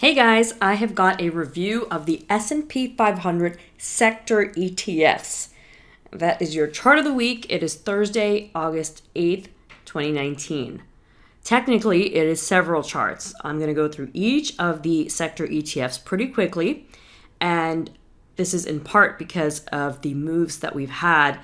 Hey guys, I have got a review of the S&P 500 sector ETFs. That is your chart of the week. It is Thursday, August 8th, 2019. Technically, it is several charts. I'm going to go through each of the sector ETFs pretty quickly, and this is in part because of the moves that we've had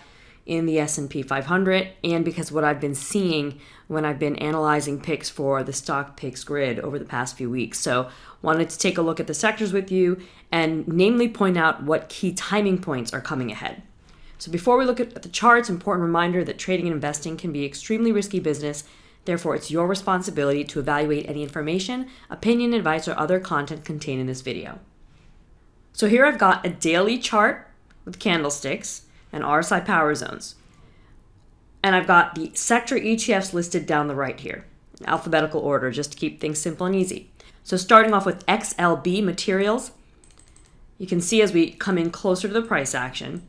in the S&P 500 and because what I've been seeing when I've been analyzing picks for the stock picks grid over the past few weeks. So wanted to take a look at the sectors with you and namely point out what key timing points are coming ahead. So before we look at the charts, important reminder that trading and investing can be extremely risky business. Therefore, it's your responsibility to evaluate any information, opinion, advice, or other content contained in this video. So here I've got a daily chart with candlesticks and RSI power zones. And I've got the sector ETFs listed down the right here, in alphabetical order, just to keep things simple and easy. So starting off with XLB materials, you can see as we come in closer to the price action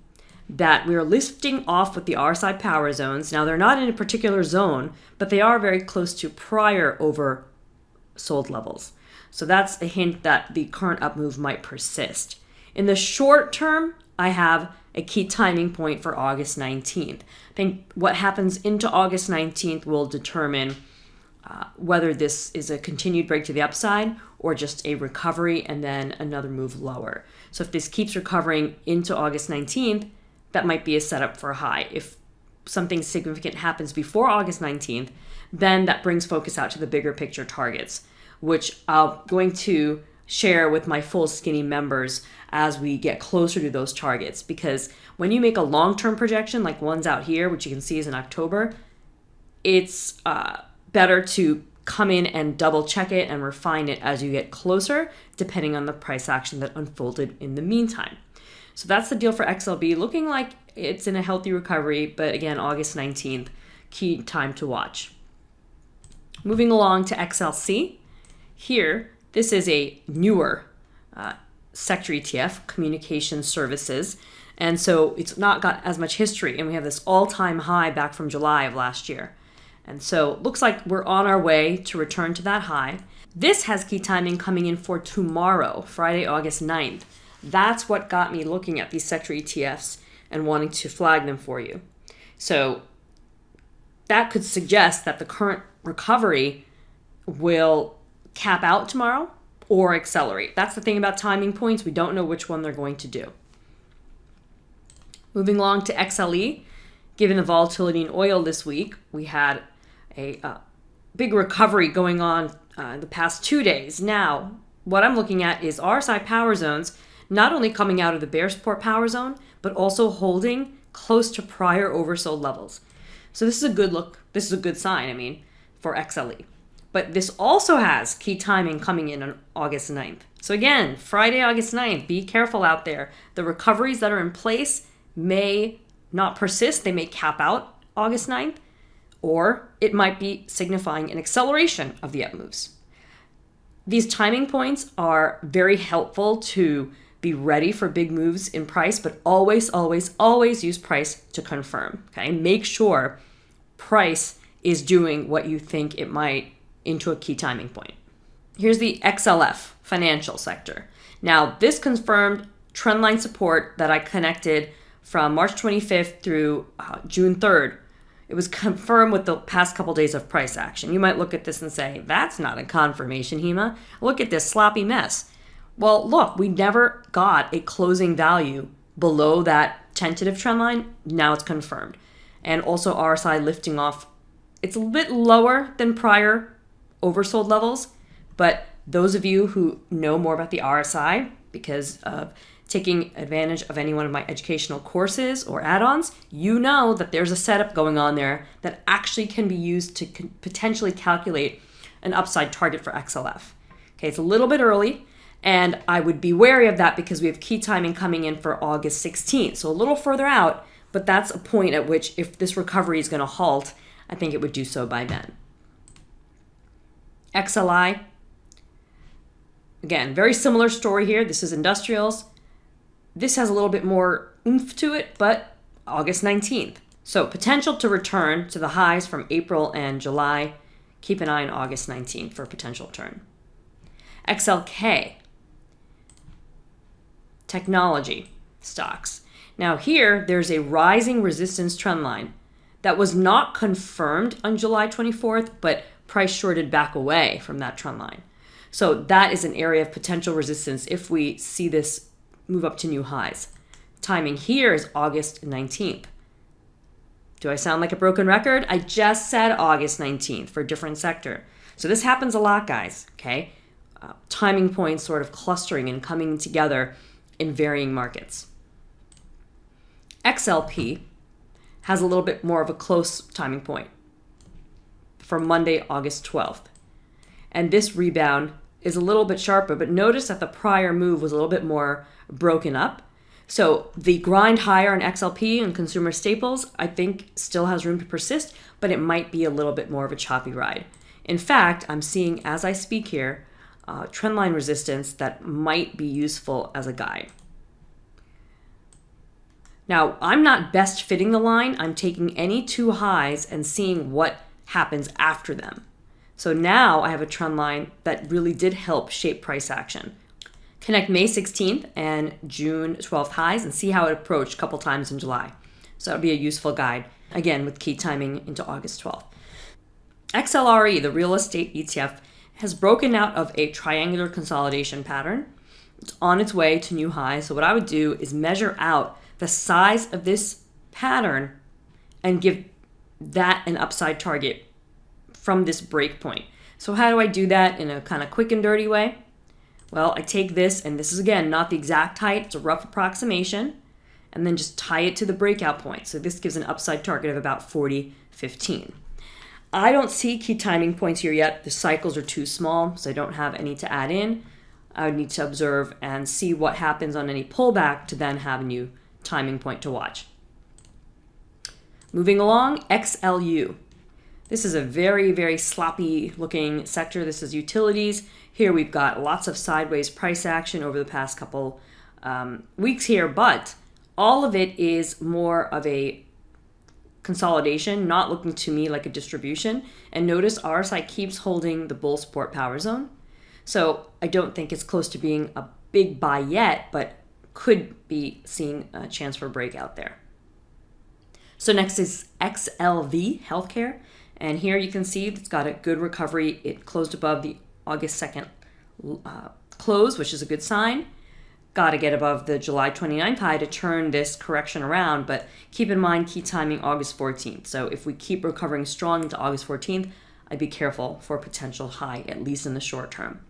that we are lifting off with the RSI power zones. Now they're not in a particular zone, but they are very close to prior oversold levels. So that's a hint that the current up move might persist. In the short term, I have a key timing point for August 19th. I think what happens into August 19th will determine whether this is a continued break to the upside or just a recovery and then another move lower. So if this keeps recovering into August 19th, that might be a setup for a high. If something significant happens before August 19th, then that brings focus out to the bigger picture targets, which I'm going to share with my full skinny members as we get closer to those targets. Because when you make a long-term projection, like one's out here, which you can see is in October, it's better to come in and double check it and refine it as you get closer, depending on the price action that unfolded in the meantime. So that's the deal for XLB, looking like it's in a healthy recovery, but again, August 19th, key time to watch. Moving along to XLC, here, this is a newer sector ETF, communication services, and so it's not got as much history, and we have this all-time high back from July of last year. And so it looks like we're on our way to return to that high. This has key timing coming in for tomorrow, Friday, August 9th. That's what got me looking at these sector ETFs and wanting to flag them for you. So that could suggest that the current recovery will cap out tomorrow or accelerate. That's the thing about timing points. We don't know which one they're going to do. Moving along to XLE, given the volatility in oil this week, we had a big recovery going on the past 2 days. Now, what I'm looking at is RSI power zones not only coming out of the bear support power zone, but also holding close to prior oversold levels. So this is a good look. This is a good sign, for XLE. But this also has key timing coming in on August 9th. So again, Friday, August 9th, be careful out there. The recoveries that are in place may not persist. They may cap out August 9th, or it might be signifying an acceleration of the up moves. These timing points are very helpful to be ready for big moves in price, but always, always, always use price to confirm. Okay, make sure price is doing what you think it might into a key timing point. Here's the XLF financial sector. Now, this confirmed trendline support that I connected from March 25th through June 3rd. It was confirmed with the past couple days of price action. You might look at this and say, that's not a confirmation, Hima. Look at this sloppy mess. Well, look, we never got a closing value below that tentative trend line. Now it's confirmed. And also RSI lifting off. It's a bit lower than prior oversold levels, but those of you who know more about the RSI because of taking advantage of any one of my educational courses or add-ons, you know that there's a setup going on there that actually can be used to potentially calculate an upside target for XLF. Okay, it's a little bit early, and I would be wary of that because we have key timing coming in for August 16th, so a little further out, but that's a point at which if this recovery is going to halt, I think it would do so by then. XLI, again, very similar story here. This is industrials. This has a little bit more oomph to it, but August 19th. So potential to return to the highs from April and July. Keep an eye on August 19th for a potential turn. XLK, technology stocks. Now here, there's a rising resistance trend line that was not confirmed on July 24th, but price shorted back away from that trend line. So that is an area of potential resistance if we see this move up to new highs. Timing here is August 19th. Do I sound like a broken record? I just said August 19th for a different sector. So this happens a lot, guys, okay? Timing points sort of clustering and coming together in varying markets. XLP has a little bit more of a close timing point from Monday, August 12th. And this rebound is a little bit sharper, but notice that the prior move was a little bit more broken up. So the grind higher in XLP and consumer staples, I think still has room to persist, but it might be a little bit more of a choppy ride. In fact, I'm seeing as I speak here, trendline resistance that might be useful as a guide. Now, I'm not best fitting the line. I'm taking any two highs and seeing what happens after them. So now I have a trend line that really did help shape price action. Connect May 16th and June 12th highs and see how it approached a couple times in July. So that would be a useful guide, again, with key timing into August 12th. XLRE, the real estate ETF, has broken out of a triangular consolidation pattern. It's on its way to new highs. So what I would do is measure out the size of this pattern and give that an upside target from this break point. So how do I do that in a kind of quick and dirty way? Well, I take this, and this is again not the exact height, it's a rough approximation, and then just tie it to the breakout point. So this gives an upside target of about 40.15. I don't see key timing points here yet. The cycles are too small, so I don't have any to add in. I would need to observe and see what happens on any pullback to then have a new timing point to watch. Moving along, XLU. This is a very, very sloppy looking sector. This is utilities. Here we've got lots of sideways price action over the past couple weeks here, but all of it is more of a consolidation, not looking to me like a distribution. And notice RSI keeps holding the bull support power zone. So I don't think it's close to being a big buy yet, but could be seeing a chance for a breakout there. So next is XLV, healthcare. And here you can see it's got a good recovery. It closed above the August 2nd close, which is a good sign. Got to get above the July 29th high to turn this correction around, but keep in mind key timing August 14th. So if we keep recovering strong into August 14th, I'd be careful for a potential high, at least in the short term.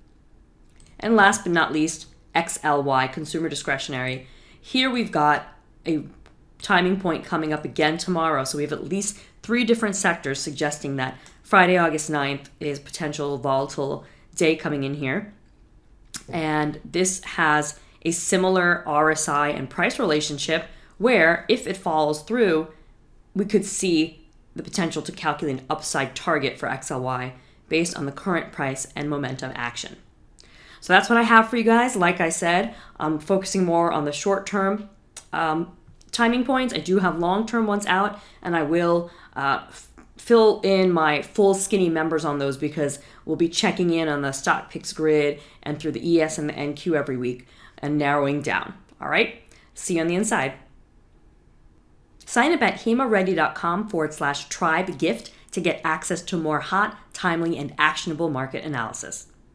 And last but not least, XLY, consumer discretionary. Here we've got a timing point coming up again tomorrow. So we have at least 3 different sectors suggesting that Friday, August 9th is potential volatile day coming in here. And this has a similar RSI and price relationship where if it follows through, we could see the potential to calculate an upside target for XLY based on the current price and momentum action. So that's what I have for you guys. Like I said, I'm focusing more on the short-term timing points. I do have long-term ones out, and I will fill in my full skinny members on those because we'll be checking in on the stock picks grid and through the ES and the NQ every week and narrowing down. All right? See you on the inside. Sign up at himaready.com/tribe gift to get access to more hot, timely, and actionable market analysis.